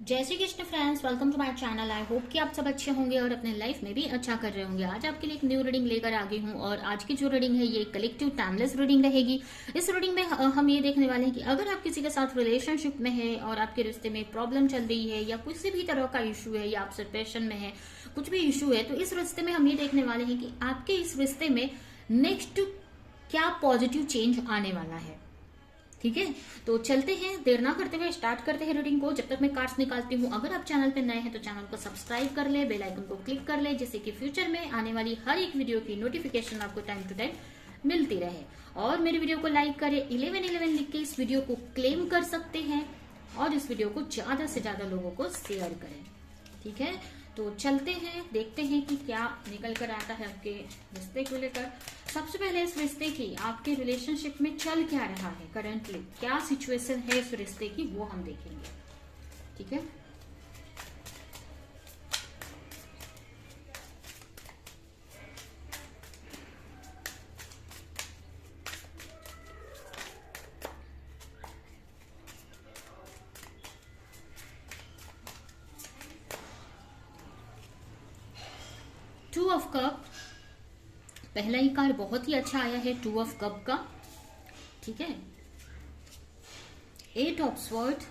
जय Shri Krishna friends, welcome to my channel. I hope कि आप सब अच्छे होंगे और अपने लाइफ में भी अच्छा कर रहे होंगे। आज आपके लिए एक न्यू रीडिंग लेकर आ गई हूँ और आज की जो रीडिंग है ये कलेक्टिव टाइमलेस रीडिंग रहेगी। इस रीडिंग में हम ये देखने वाले हैं कि अगर आप किसी के साथ रिलेशनशिप में है और आपके रिश्ते में प्रॉब्लम चल रही है या किसी भी तरह का इशू है या आप सेपरेशन में है, कुछ भी इशू है, तो इस रिश्ते में हम ये देखने वाले हैं कि आपके इस रिश्ते में नेक्स्ट क्या पॉजिटिव चेंज आने वाला है। ठीक है, तो चलते हैं, देर ना करते हुए स्टार्ट करते हैं रीडिंग को। जब तक मैं कार्ड्स निकालती हूँ, अगर आप चैनल पे नए हैं तो चैनल को सब्सक्राइब कर ले, बेल आइकन को क्लिक कर ले, जिससे कि फ्यूचर में आने वाली हर एक वीडियो की नोटिफिकेशन आपको टाइम टू टाइम मिलती रहे। और मेरे वीडियो को लाइक करें, 1111 लिख के इस वीडियो को क्लेम कर सकते हैं और इस वीडियो को ज्यादा से ज्यादा लोगों को शेयर करें। ठीक है, तो चलते हैं, देखते हैं कि क्या निकल कर आता है आपके रिश्ते को लेकर। सबसे पहले इस रिश्ते की, आपके रिलेशनशिप में चल क्या रहा है करंटली, क्या सिचुएशन है इस रिश्ते की, वो हम देखेंगे। ठीक है, टू ऑफ कप, पहला ही कार्ड बहुत ही अच्छा आया है, टू ऑफ कप का। ठीक है, eight of sword,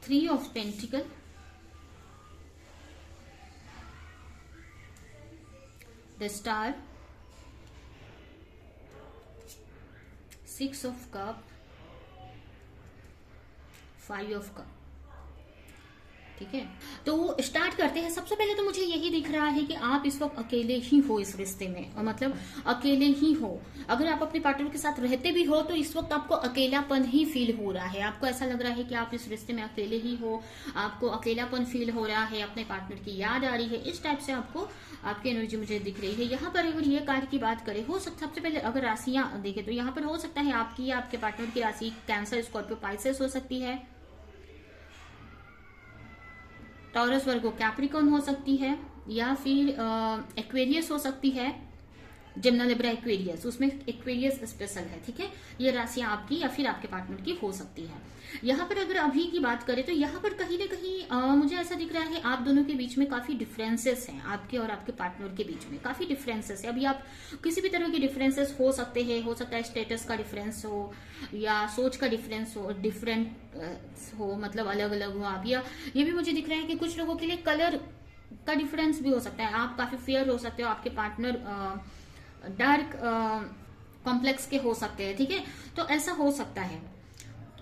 three of pentacle, the star, six of cup, five of cup. ठीक है, तो स्टार्ट करते हैं। सबसे पहले तो मुझे यही दिख रहा है कि आप इस वक्त अकेले ही हो इस रिश्ते में, और मतलब अकेले ही हो। अगर आप अपने पार्टनर के साथ रहते भी हो तो इस वक्त आपको अकेलापन ही फील हो रहा है। आपको ऐसा लग रहा है कि आप इस रिश्ते में अकेले ही हो, आपको अकेलापन फील हो रहा है, अपने पार्टनर की याद आ रही है, इस टाइप से आपको आपकी एनर्जी मुझे दिख रही है। यहाँ पर अगर ये कार्ड की बात करें, हो सकता सबसे पहले अगर राशियां देखें तो यहाँ पर हो सकता है आपकी या आपके पार्टनर की राशि कैंसर, स्कॉर्पियो, पाइसेस हो सकती है, टॉरस, वर्गो, कैप्रिकॉर्न हो सकती है, या फिर एक्वेरियस हो सकती है, जिम्ना, लिब्रा, एक्वेरियस, उसमें एक्वेरियस स्पेशल है। ठीक है, ये राशियां आपकी या फिर आपके पार्टनर की हो सकती है। यहाँ पर अगर अभी की बात करें तो यहाँ पर कहीं ना कहीं मुझे ऐसा दिख रहा है आप दोनों के बीच में काफी डिफरेंसेस हैं, आपके और आपके पार्टनर के बीच में काफी डिफरेंसेस है। अभी आप किसी भी तरह के डिफरेंसेस हो सकते हैं, हो सकता है स्टेटस का डिफरेंस हो या सोच का डिफरेंस हो, डिफरेंट हो, मतलब अलग अलग हो आप, या ये भी मुझे दिख रहा है कि कुछ लोगों के लिए कलर का डिफरेंस भी हो सकता है। आप काफी फेयर हो सकते हो, आपके पार्टनर डार्क कॉम्प्लेक्स के हो सकते हैं। ठीक है, तो ऐसा हो सकता है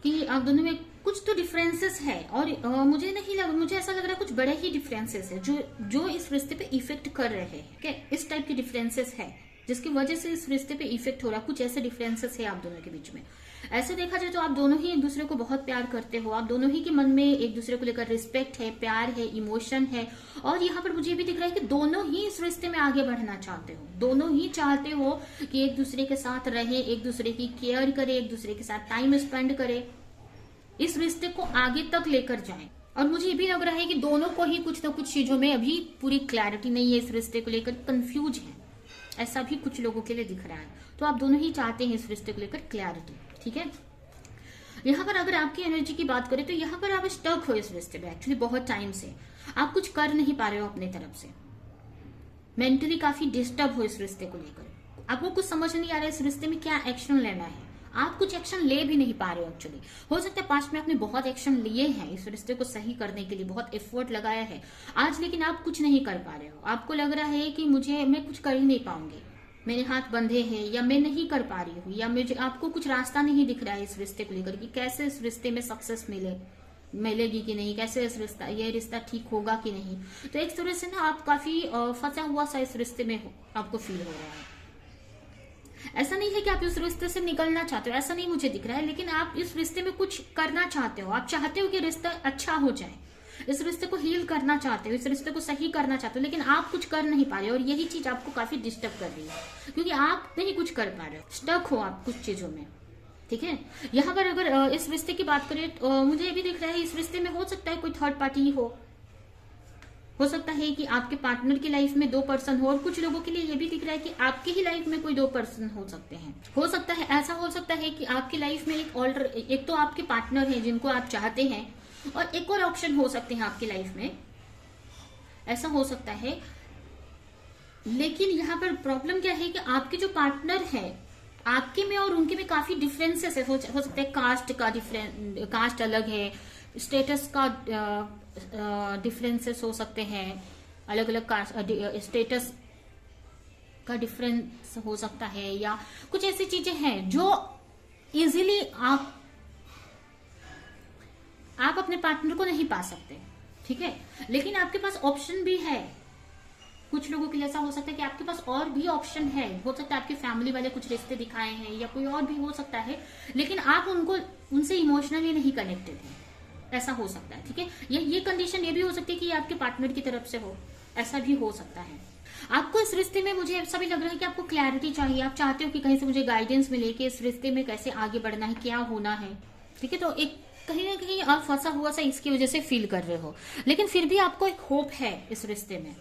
कि आप दोनों में कुछ तो डिफरेंसेस है, और मुझे ऐसा लग रहा है कुछ बड़े ही डिफरेंसेस है जो इस रिश्ते पे इफेक्ट कर रहे हैं। ठीक है, इस टाइप के डिफरेंसेस है जिसकी वजह से इस रिश्ते पे इफेक्ट हो रहा है। कुछ ऐसे डिफरेंसेस है आप दोनों के बीच में। ऐसे देखा जाए तो आप दोनों ही एक दूसरे को बहुत प्यार करते हो, आप दोनों ही के मन में एक दूसरे को लेकर रिस्पेक्ट है, प्यार है, इमोशन है, और यहाँ पर मुझे भी दिख रहा है कि दोनों ही इस रिश्ते में आगे बढ़ना चाहते हो। दोनों ही चाहते हो कि एक दूसरे के साथ रहे, एक दूसरे की केयर करे, एक दूसरे के साथ टाइम स्पेंड करे, इस रिश्ते को आगे तक लेकर जाएं। और मुझे ये भी लग रहा है कि दोनों को ही कुछ न कुछ चीजों में अभी पूरी क्लैरिटी नहीं है, इस रिश्ते को लेकर कंफ्यूज है, ऐसा भी कुछ लोगों के लिए दिख रहा है। तो आप दोनों ही चाहते हैं इस रिश्ते को लेकर क्लैरिटी। ठीक है, यहाँ पर अगर आपकी एनर्जी की बात करें तो यहाँ पर आप स्टक हो इस रिश्ते में, एक्चुअली बहुत टाइम से आप कुछ कर नहीं पा रहे हो अपनी तरफ से, मेंटली काफी डिस्टर्ब हो इस रिश्ते को लेकर। आपको कुछ समझ नहीं आ रहा है इस रिश्ते में क्या एक्शन लेना है, आप कुछ एक्शन ले भी नहीं पा रहे हो एक्चुअली। हो सकता है पास्ट में आपने बहुत एक्शन लिए हैं इस रिश्ते को सही करने के लिए, बहुत एफर्ट लगाया है आज, लेकिन आप कुछ नहीं कर पा रहे हो। आपको लग रहा है कि मैं कुछ कर ही नहीं पाऊंगी, मेरे हाथ बंधे हैं, या मैं नहीं कर पा रही हूँ, या मुझे आपको कुछ रास्ता नहीं दिख रहा है इस रिश्ते को लेकर कि कैसे इस रिश्ते में सक्सेस मिलेगी कि नहीं, कैसे ये रिश्ता ठीक होगा कि नहीं। तो एक तरह से ना आप काफी फंसा हुआ सा इस रिश्ते में आपको फील हो रहा है। ऐसा नहीं है कि आप इस रिश्ते से निकलना चाहते हो, ऐसा नहीं मुझे दिख रहा है, लेकिन आप इस रिश्ते में कुछ करना चाहते हो। आप चाहते हो कि रिश्ता अच्छा हो जाए, इस रिश्ते को हील करना चाहते हो, इस रिश्ते को सही करना चाहते हो, लेकिन आप कुछ कर नहीं पा रहे हो, और यही चीज आपको काफी डिस्टर्ब कर रही है क्योंकि आप नहीं कुछ कर पा रहे हो, स्टक हो आप कुछ चीजों में। ठीक है, यहाँ पर अगर इस रिश्ते की बात करें तो मुझे ये भी दिख रहा है इस रिश्ते में हो सकता है कोई थर्ड पार्टी हो हो सकता है कि आपके पार्टनर की लाइफ में 2 पर्सन हो, और कुछ लोगों के लिए ये भी दिख रहा है कि आपकी ही लाइफ में कोई 2 पर्सन हो सकते हैं। हो सकता है, ऐसा हो सकता है कि आपकी लाइफ में एक तो आपके पार्टनर है जिनको आप चाहते हैं, और एक और ऑप्शन हो सकते हैं आपकी लाइफ में, ऐसा हो सकता है। लेकिन यहाँ पर प्रॉब्लम क्या है कि आपके जो पार्टनर है, आपके में और उनके में काफी डिफरेंसेस है। हो सकता है कास्ट अलग है, स्टेटस का डिफरेंसेस हो सकते हैं, अलग अलग कास्ट स्टेटस का डिफरेंस हो सकता है, या कुछ ऐसी चीजें हैं जो इजीली आप अपने पार्टनर को नहीं पा सकते, ठीक है। लेकिन आपके पास ऑप्शन भी है। कुछ लोगों के लिए ऐसा हो सकता है कि आपके पास और भी ऑप्शन है। हो सकता है आपकी फैमिली वाले कुछ रिश्ते दिखाए हैं, या कोई और भी हो सकता है, लेकिन आप उनसे इमोशनली नहीं कनेक्टेड है, ऐसा हो सकता है, ठीक है। ये कंडीशन ये भी हो सकती है कि आपके पार्टनर की तरफ से हो, ऐसा भी हो सकता है। आपको इस रिश्ते में, मुझे ऐसा भी लग रहा है कि आपको क्लैरिटी चाहिए। आप चाहते हो कि कहीं से मुझे गाइडेंस मिले कि इस रिश्ते में कैसे आगे बढ़ना है, क्या होना है, ठीक है। तो एक कहीं ना कहीं आप फंसा हुआ सा इसकी वजह से फील कर रहे हो, लेकिन फिर भी आपको एक होप है इस रिश्ते में।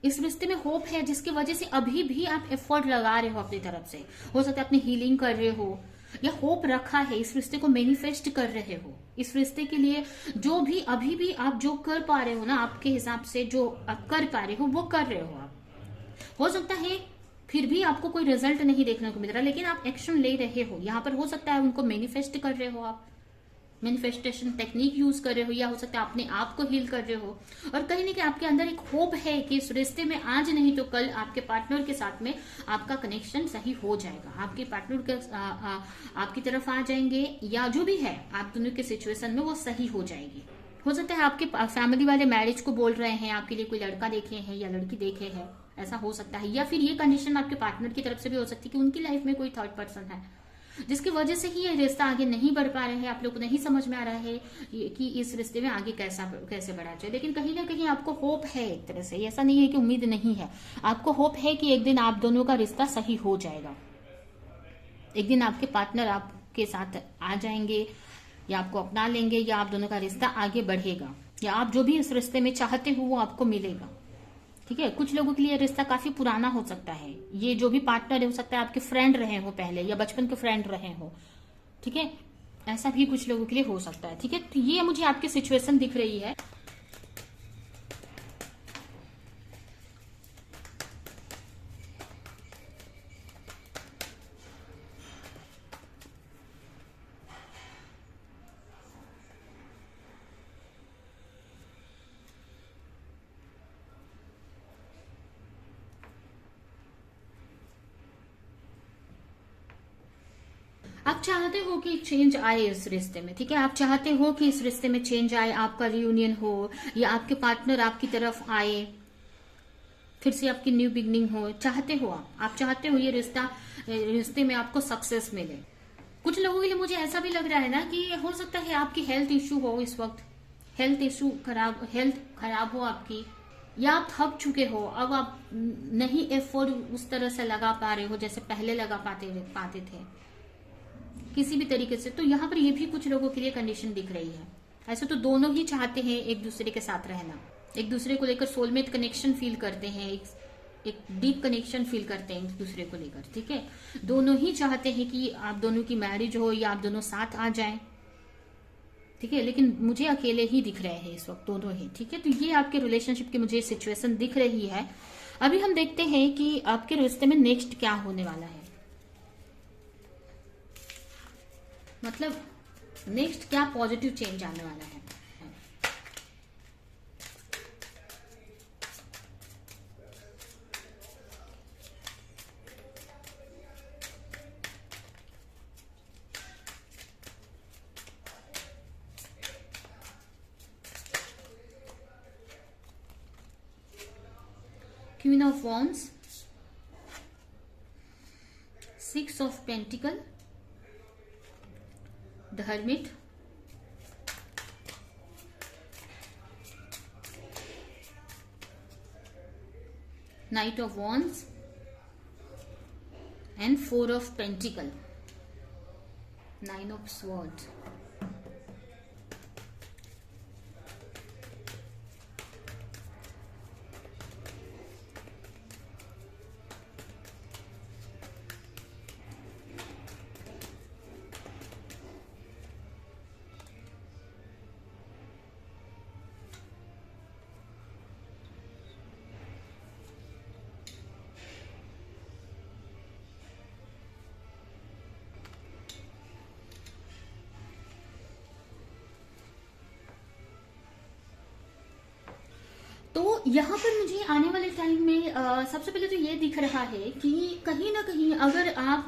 इस रिश्ते में होप है, जिसकी वजह से अभी भी आप एफर्ट लगा रहे हो अपनी तरफ से। हो सकता है अपनी हीलिंग कर रहे हो, या होप रखा है, इस रिश्ते को मैनिफेस्ट कर रहे हो। इस रिश्ते के लिए जो भी अभी भी आप जो कर पा रहे हो ना, आपके हिसाब से जो आप कर पा रहे हो वो कर रहे हो आप। हो सकता है फिर भी आपको कोई रिजल्ट नहीं देखने को मिल रहा, लेकिन आप एक्शन ले रहे हो। यहाँ पर हो सकता है उनको मैनिफेस्ट कर रहे हो, आप मैनिफेस्टेशन टेक्निक यूज कर रहे हो, या हो सकता है अपने आप को हील कर रहे हो। और कहीं ना कहीं आपके अंदर एक होप है कि इस रिश्ते में आज नहीं तो कल आपके पार्टनर के साथ में आपका कनेक्शन सही हो जाएगा। आपके पार्टनर के आपकी तरफ आ जाएंगे, या जो भी है आप दोनों के सिचुएशन में वो सही हो जाएगी। हो सकता है आपके फैमिली वाले मैरिज को बोल रहे हैं, आपके लिए कोई लड़का देखे हैं या लड़की देखे है, ऐसा हो सकता है। या फिर ये कंडीशन आपके पार्टनर की तरफ से भी हो सकती है कि उनकी लाइफ में कोई थर्ड पर्सन है, जिसकी वजह से ही ये रिश्ता आगे नहीं बढ़ पा रहे हैं। आप लोग को नहीं समझ में आ रहा है कि इस रिश्ते में आगे कैसे बढ़ा जाए। लेकिन कहीं ना कहीं आपको होप है, एक तरह से ऐसा नहीं है कि उम्मीद नहीं है, आपको होप है कि एक दिन आप दोनों का रिश्ता सही हो जाएगा। एक दिन आपके पार्टनर आपके साथ आ जाएंगे, या आपको अपना लेंगे, या आप दोनों का रिश्ता आगे बढ़ेगा, या आप जो भी इस रिश्ते में चाहते हो वो आपको मिलेगा, ठीक है। कुछ लोगों के लिए रिश्ता काफी पुराना हो सकता है। ये जो भी पार्टनर है, हो सकता है आपके फ्रेंड रहे हो पहले, या बचपन के फ्रेंड रहे हो, ठीक है। ऐसा भी कुछ लोगों के लिए हो सकता है, ठीक है। तो ये मुझे आपकी सिचुएशन दिख रही है। आप चाहते हो कि चेंज आए इस रिश्ते में, ठीक है। आप चाहते हो कि इस रिश्ते में चेंज आए, आपका रियूनियन हो, या आपके पार्टनर आपकी तरफ आए, फिर से आपकी न्यू बिगनिंग हो। चाहते हो आप चाहते हो ये रिश्ते में आपको सक्सेस मिले। कुछ लोगों के लिए मुझे ऐसा भी लग रहा है ना कि हो सकता है आपकी हेल्थ इश्यू हो इस वक्त, हेल्थ खराब हो आपकी, या आप थक चुके हो, अब आप नहीं एफर्ट उस तरह से लगा पा रहे हो जैसे पहले लगा पाते थे किसी भी तरीके से। तो यहाँ पर ये भी कुछ लोगों के लिए कंडीशन दिख रही है। ऐसे तो दोनों ही चाहते हैं एक दूसरे के साथ रहना, एक दूसरे को लेकर सोलमेट कनेक्शन फील करते हैं, एक डीप कनेक्शन फील करते हैं एक दूसरे को लेकर, ठीक है। दोनों ही चाहते हैं कि आप दोनों की मैरिज हो, या आप दोनों साथ आ जाएं, ठीक है। लेकिन मुझे अकेले ही दिख रहे हैं इस वक्त दोनों ही, ठीक है। तो ये आपके रिलेशनशिप की मुझे सिचुएशन दिख रही है। अभी हम देखते हैं कि आपके रिश्ते में नेक्स्ट क्या होने वाला है, मतलब नेक्स्ट क्या पॉजिटिव चेंज आने वाला है। Queen of Wands, Six of Pentacle, the Hermit, Knight of Wands, and Four of Pentacle, Nine of Swords. तो यहाँ पर मुझे आने वाले टाइम में सबसे पहले तो ये दिख रहा है कि कहीं ना कहीं अगर आप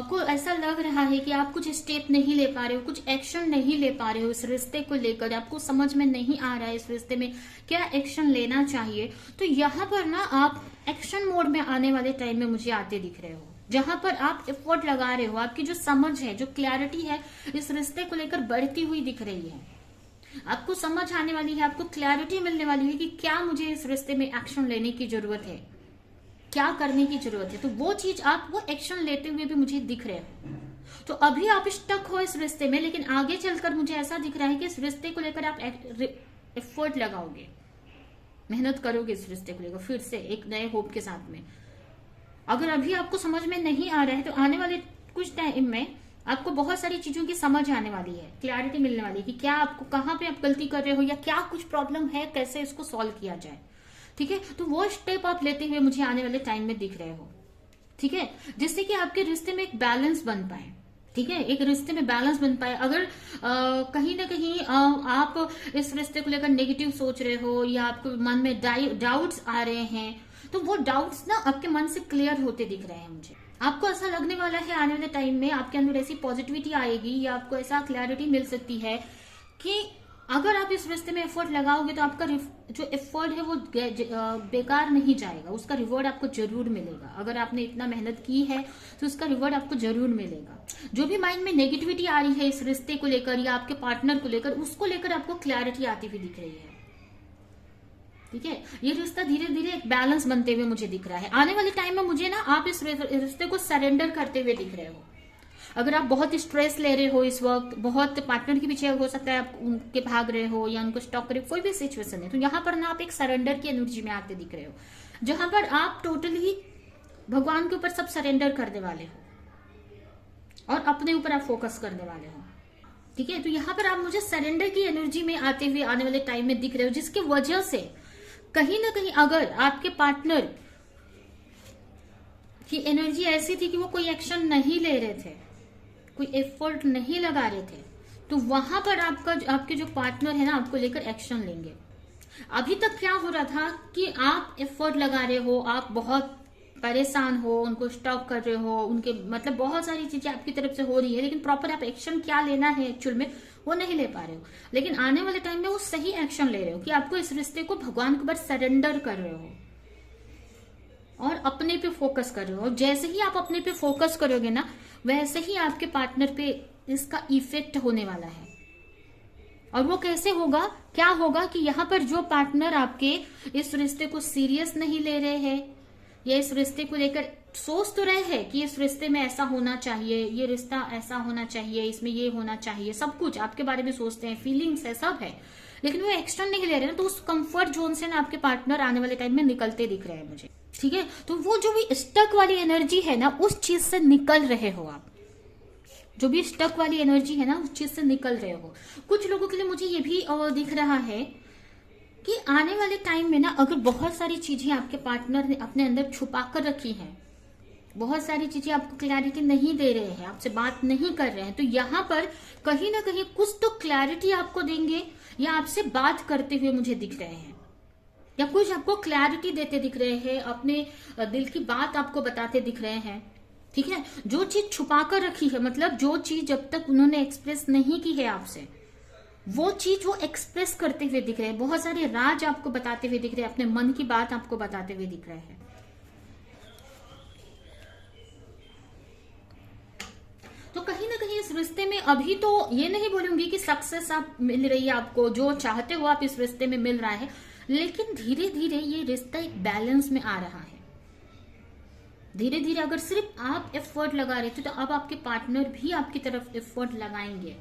को ऐसा लग रहा है कि आप कुछ स्टेप नहीं ले पा रहे हो, कुछ एक्शन नहीं ले पा रहे हो इस रिश्ते को लेकर, आपको समझ में नहीं आ रहा है इस रिश्ते में क्या एक्शन लेना चाहिए, तो यहाँ पर ना आप एक्शन मोड में आने वाले टाइम में मुझे आते दिख रहे हो, जहां पर आप एफर्ट लगा रहे हो, आपकी जो समझ है, जो क्लैरिटी है इस रिश्ते को लेकर बढ़ती हुई दिख रही है। आपको समझ आने वाली है, आपको क्लैरिटी मिलने वाली है कि क्या मुझे इस रिश्ते में एक्शन लेने की जरूरत है, क्या करने की जरूरत है। तो वो चीज आप वो एक्शन लेते हुए भी मुझे दिख रहे हो। तो अभी आप स्टक हो इस रिश्ते में, लेकिन आगे चलकर मुझे ऐसा दिख रहा है कि इस रिश्ते को लेकर आप एफर्ट लगाओगे, मेहनत करोगे इस रिश्ते को लेकर फिर से एक नए होप के साथ में। अगर अभी आपको समझ में नहीं आ रहा है तो आने वाले कुछ टाइम में आपको बहुत सारी चीजों की समझ आने वाली है, क्लैरिटी मिलने वाली है कि क्या आपको, कहाँ पे आप गलती कर रहे हो या क्या कुछ प्रॉब्लम है, कैसे इसको सॉल्व किया जाए। ठीक है, तो वो स्टेप आप लेते हुए मुझे आने वाले टाइम में दिख रहे हो। ठीक है, जिससे कि आपके रिश्ते में एक बैलेंस बन पाए। ठीक है, एक रिश्ते में बैलेंस बन पाए। अगर कहीं ना कहीं आप इस रिश्ते को लेकर नेगेटिव सोच रहे हो या आपको मन में डाउट्स आ रहे हैं, तो वो डाउट्स ना आपके मन से क्लियर होते दिख रहे हैं मुझे। आपको ऐसा लगने वाला है आने वाले टाइम में आपके अंदर ऐसी पॉजिटिविटी आएगी या आपको ऐसा क्लैरिटी मिल सकती है कि अगर आप इस रिश्ते में एफर्ट लगाओगे तो आपका जो एफर्ट है वो बेकार नहीं जाएगा, उसका रिवॉर्ड आपको जरूर मिलेगा। अगर आपने इतना मेहनत की है तो उसका रिवॉर्ड आपको जरूर मिलेगा। जो भी माइंड में नेगेटिविटी आ रही है इस रिश्ते को लेकर या आपके पार्टनर को लेकर, उसको लेकर आपको क्लैरिटी आती हुई दिख रही है। ठीक है, ये रिश्ता धीरे धीरे एक बैलेंस बनते हुए मुझे दिख रहा है। आने वाले टाइम में मुझे ना आप इस रिश्ते को सरेंडर करते हुए दिख रहे हो। अगर आप बहुत स्ट्रेस ले रहे हो इस वक्त, बहुत पार्टनर के पीछे हो सकता है आप उनके भाग रहे हो या उनको स्टॉक करे, कोई भी सिचुएशन है, तो यहाँ पर ना आप एक सरेंडर की एनर्जी में आते दिख रहे हो, जहां पर आप टोटली भगवान के ऊपर सब सरेंडर करने वाले हो और अपने ऊपर आप फोकस करने वाले हो। ठीक है, तो यहाँ पर आप मुझे सरेंडर की एनर्जी में आते हुए आने वाले टाइम में दिख रहे हो, जिसकी वजह से कहीं ना कहीं अगर आपके पार्टनर की एनर्जी ऐसी थी कि वो कोई एक्शन नहीं ले रहे थे, कोई एफर्ट नहीं लगा रहे थे, तो वहां पर आपके जो पार्टनर है ना आपको लेकर एक्शन लेंगे। अभी तक क्या हो रहा था कि आप एफर्ट लगा रहे हो, आप बहुत परेशान हो, उनको स्टॉक कर रहे हो, उनके मतलब बहुत सारी चीजें आपकी तरफ से हो रही है, लेकिन प्रॉपर आप एक्शन क्या लेना है एक्चुअल में वो नहीं ले पा रहे हो। लेकिन आने वाले टाइम में वो सही एक्शन ले रहे हो कि आपको इस रिश्ते को भगवान के ऊपर सरेंडर कर रहे हो और अपने पे फोकस कर रहे हो। जैसे ही आप अपने पे फोकस करोगे ना, वैसे ही आपके पार्टनर पे इसका इफेक्ट होने वाला है। और वो कैसे होगा, क्या होगा कि यहाँ पर जो पार्टनर आपके इस रिश्ते को सीरियस नहीं ले रहे हैं या इस रिश्ते को लेकर सोच तो रहे हैं कि इस रिश्ते में ऐसा होना चाहिए, ये रिश्ता ऐसा होना चाहिए, इसमें ये होना चाहिए, सब कुछ आपके बारे में सोचते हैं, फीलिंग्स है, सब है, लेकिन वो एक्शन नहीं ले रहे ना, तो उस कंफर्ट जोन से ना आपके पार्टनर आने वाले टाइम में निकलते दिख रहे हैं मुझे। ठीक है, तो वो जो भी स्टक वाली एनर्जी है ना, उस चीज से निकल रहे हो आप। जो भी स्टक वाली एनर्जी है ना, उस चीज से निकल रहे हो। कुछ लोगों के लिए मुझे ये भी दिख रहा है कि आने वाले टाइम में ना अगर बहुत सारी चीजें आपके पार्टनर ने अपने अंदर छुपा कर रखी हैं, बहुत सारी चीजें आपको क्लैरिटी नहीं दे रहे हैं, आपसे बात नहीं कर रहे हैं, तो यहाँ पर कहीं ना कहीं कुछ तो क्लैरिटी आपको देंगे या आपसे बात करते हुए मुझे दिख रहे हैं, या कुछ आपको क्लैरिटी देते दिख रहे हैं, अपने दिल की बात आपको बताते दिख रहे हैं। ठीक है, जो चीज छुपा कर रखी है, मतलब जो चीज जब तक उन्होंने एक्सप्रेस नहीं की है आपसे, वो चीज वो एक्सप्रेस करते हुए दिख रहे हैं, बहुत सारे राज आपको बताते हुए दिख रहे हैं, अपने मन की बात आपको बताते हुए दिख रहे हैं। तो कहीं ना कहीं इस रिश्ते में अभी तो ये नहीं बोलूंगी कि सक्सेस आप मिल रही है, आपको जो चाहते हो आप इस रिश्ते में मिल रहा है, लेकिन धीरे धीरे ये रिश्ता एक बैलेंस में आ रहा है। धीरे धीरे अगर सिर्फ आप एफर्ट लगा रहे थे, तो अब आपके पार्टनर भी आपकी तरफ एफर्ट लगाएंगे।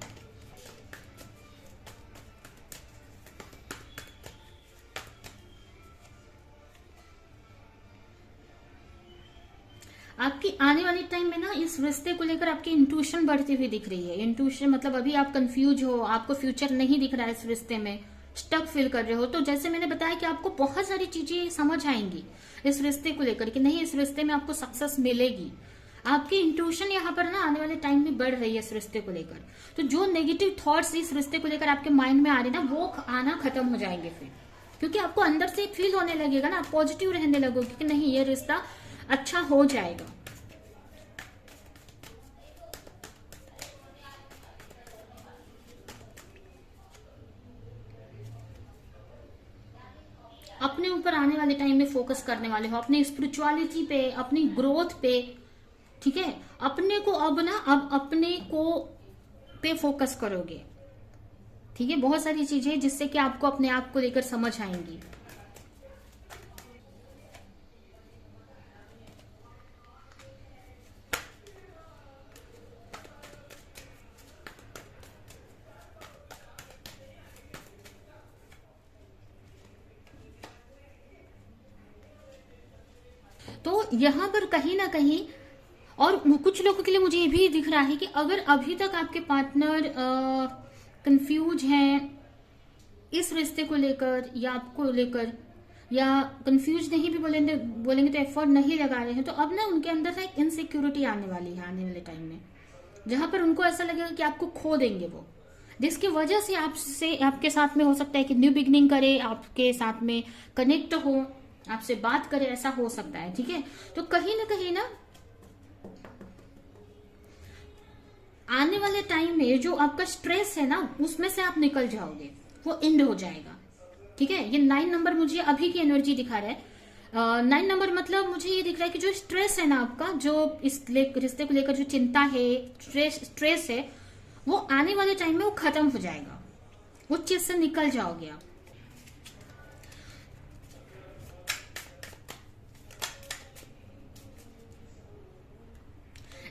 आपकी आने वाले टाइम में ना इस रिश्ते को लेकर आपकी इंट्यूशन बढ़ती हुई दिख रही है। इंट्यूशन मतलब अभी आप कंफ्यूज हो, आपको फ्यूचर नहीं दिख रहा है, इस रिश्ते में स्टक फील कर रहे हो, तो जैसे मैंने बताया कि आपको बहुत सारी चीजें समझ आएंगी इस रिश्ते को लेकर कि नहीं, इस रिश्ते में आपको सक्सेस मिलेगी। आपकी इंट्यूशन यहाँ पर ना आने वाले टाइम में बढ़ रही है इस रिश्ते को लेकर। तो जो नेगेटिव थॉट्स इस रिश्ते को लेकर आपके माइंड में आ रहे हैं ना, वो आना खत्म हो जाएंगे फिर। क्योंकि आपको अंदर से फील होने लगेगा ना, आप पॉजिटिव रहने लगोगे कि नहीं ये रिश्ता अच्छा हो जाएगा। अपने ऊपर आने वाले टाइम में फोकस करने वाले हो, अपनी स्पिरिचुअलिटी पे, अपनी ग्रोथ पे, ठीक है। अपने को अब अपने को पे फोकस करोगे, ठीक है। बहुत सारी चीजें जिससे कि आपको अपने आप को लेकर समझ आएंगी। तो यहां पर कहीं ना कहीं, और कुछ लोगों के लिए मुझे ये भी दिख रहा है कि अगर अभी तक आपके पार्टनर कंफ्यूज हैं इस रिश्ते को लेकर या आपको लेकर, या कंफ्यूज नहीं भी बोलेंगे तो एफर्ट नहीं लगा रहे हैं, तो अब ना उनके अंदर ना एक इनसिक्योरिटी आने वाली है आने वाले टाइम में, जहां पर उनको ऐसा लगेगा कि आपको खो देंगे वो, जिसकी वजह से आपसे आपके साथ में हो सकता है कि न्यू बिगनिंग करे, आपके साथ में कनेक्ट हो, आपसे बात करे, ऐसा हो सकता है, ठीक है। तो कहीं ना आने वाले टाइम में जो आपका स्ट्रेस है ना उसमें से आप निकल जाओगे, वो एंड हो जाएगा, ठीक है। ये 9 नंबर मुझे अभी की एनर्जी दिखा रहा है। 9 नंबर मतलब मुझे ये दिख रहा है कि जो स्ट्रेस है ना आपका, जो इस रिश्ते को लेकर जो चिंता है, स्ट्रेस है, वो आने वाले टाइम में वो खत्म हो जाएगा, उस चीज से निकल जाओगे आप।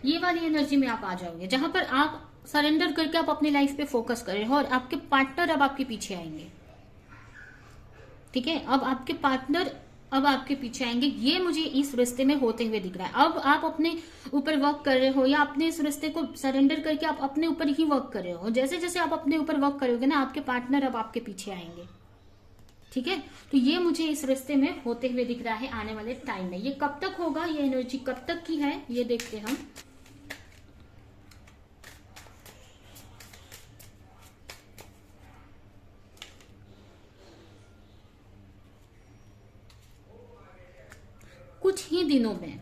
ये वाली एनर्जी में आप आ जाओगे जहां पर आप सरेंडर करके आप अपनी लाइफ पे फोकस कर रहे हो, और आपके पार्टनर अब आपके पीछे आएंगे, ठीक है। अब आपके पार्टनर अब आपके पीछे आएंगे, ये मुझे इस रिश्ते में होते हुए दिख रहा है। अब आप अपने ऊपर वर्क कर रहे हो, या अपने इस रिश्ते को सरेंडर करके आप अपने ऊपर ही वर्क कर रहे हो। जैसे जैसे आप अपने ऊपर वर्क करोगे ना, आपके पार्टनर अब आपके पीछे आएंगे, ठीक है। तो ये मुझे इस रिश्ते में होते हुए दिख रहा है आने वाले टाइम में। ये कब तक होगा, ये एनर्जी कब तक की है, ये देखते हम। कुछ ही दिनों में,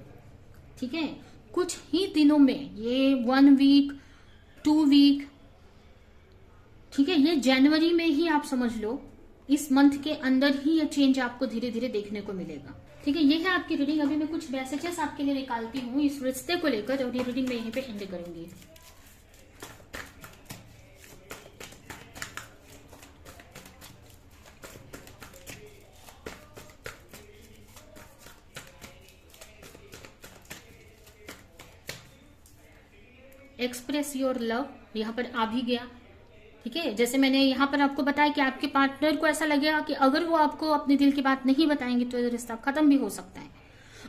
ठीक है, कुछ ही दिनों में, ये 1 वीक 2 वीक, ठीक है, ये जनवरी में ही आप समझ लो, इस मंथ के अंदर ही ये चेंज आपको धीरे धीरे देखने को मिलेगा, ठीक है। ये है आपकी रीडिंग। अभी मैं कुछ मैसेजेस आपके लिए निकालती हूँ इस रिश्ते को लेकर, और ये रीडिंग मैं यहीं पे एंड करूंगी। एक्सप्रेस योर लव यहाँ पर आ भी गया, ठीक है। जैसे मैंने यहाँ पर आपको बताया कि आपके पार्टनर को ऐसा लगेगा कि अगर वो आपको अपने दिल की बात नहीं बताएंगे तो ये रिश्ता खत्म भी हो सकता है।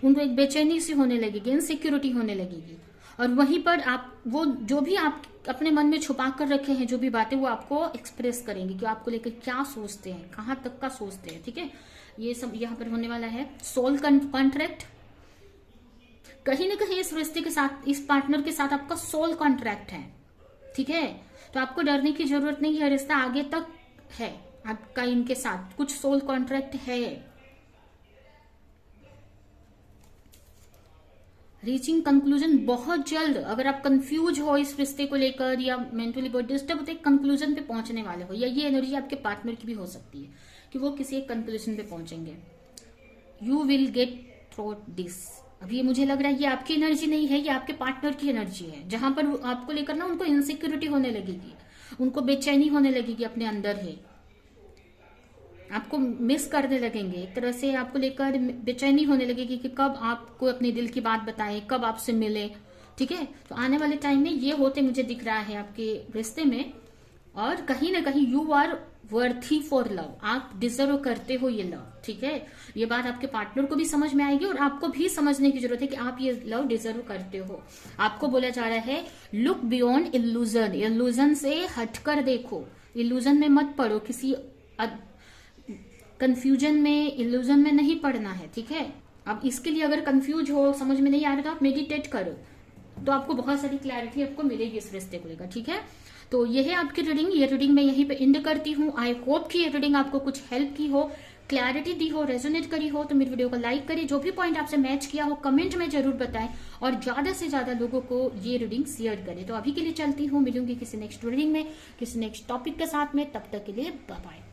उनको एक बेचैनी सी होने लगेगी, इनसिक्योरिटी होने लगेगी, और वहीं पर आप वो जो भी आप अपने मन में छुपा कर रखे हैं जो भी बातें, वो आपको एक्सप्रेस करेंगे कि आपको लेकर क्या सोचते हैं, कहाँ तक का सोचते हैं, ठीक है। ये सब यहाँ पर होने वाला है। सोल कॉन्ट्रैक्ट, कहीं ना कहीं इस रिश्ते के साथ, इस पार्टनर के साथ आपका सोल कॉन्ट्रैक्ट है, ठीक है। तो आपको डरने की जरूरत नहीं है, रिश्ता आगे तक है आपका, इनके साथ कुछ सोल कॉन्ट्रैक्ट है। रीचिंग कंक्लूजन बहुत जल्द, अगर आप कंफ्यूज हो इस रिश्ते को लेकर या मेंटली बहुत डिस्टर्ब होते, कंक्लूजन पे पहुंचने वाले हो, या ये एनर्जी आपके पार्टनर की भी हो सकती है कि वो किसी एक कंक्लूजन पे पहुंचेंगे। You will get through this. अभी ये मुझे लग रहा है ये आपकी एनर्जी नहीं है, ये आपके पार्टनर की एनर्जी है, जहां पर आपको लेकर ना उनको इनसिक्योरिटी होने लगेगी, उनको बेचैनी होने लगेगी अपने अंदर है, आपको मिस करने लगेंगे, एक तरह से आपको लेकर बेचैनी होने लगेगी कि कब आपको अपने दिल की बात बताएं, कब आपसे मिले, ठीक है। तो आने वाले टाइम में ये होते मुझे दिख रहा है आपके रिश्ते में। और कहीं ना कहीं you are worthy for love, आप डिजर्व करते हो ये लव, ठीक है। ये बात आपके पार्टनर को भी समझ में आएगी, और आपको भी समझने की जरूरत है कि आप ये लव डिजर्व करते हो। आपको बोला जा रहा है लुक बियॉन्ड इल्यूजन, इल्यूजन से हटकर देखो, इल्यूजन में मत पड़ो, किसी कंफ्यूजन में, इल्यूजन में नहीं पड़ना है, ठीक है। अब इसके लिए अगर कंफ्यूज हो, समझ में नहीं आ रहा, तो आप मेडिटेट करो, तो आपको बहुत सारी क्लैरिटी आपको मिलेगी इस रिश्ते को लेकर, ठीक है। तो ये है आपकी रीडिंग। ये रीडिंग मैं यहीं पे एंड करती हूँ। आई होप कि ये रीडिंग आपको कुछ हेल्प की हो, क्लैरिटी दी हो, रेजोनेट करी हो तो मेरी वीडियो को लाइक करें। जो भी पॉइंट आपसे मैच किया हो कमेंट में जरूर बताएं और ज्यादा से ज्यादा लोगों को ये रीडिंग शेयर करें। तो अभी के लिए चलती हूँ, मिलूंगी किसी नेक्स्ट रीडिंग में किसी नेक्स्ट टॉपिक के साथ में। तब तक के लिए बाय बाय।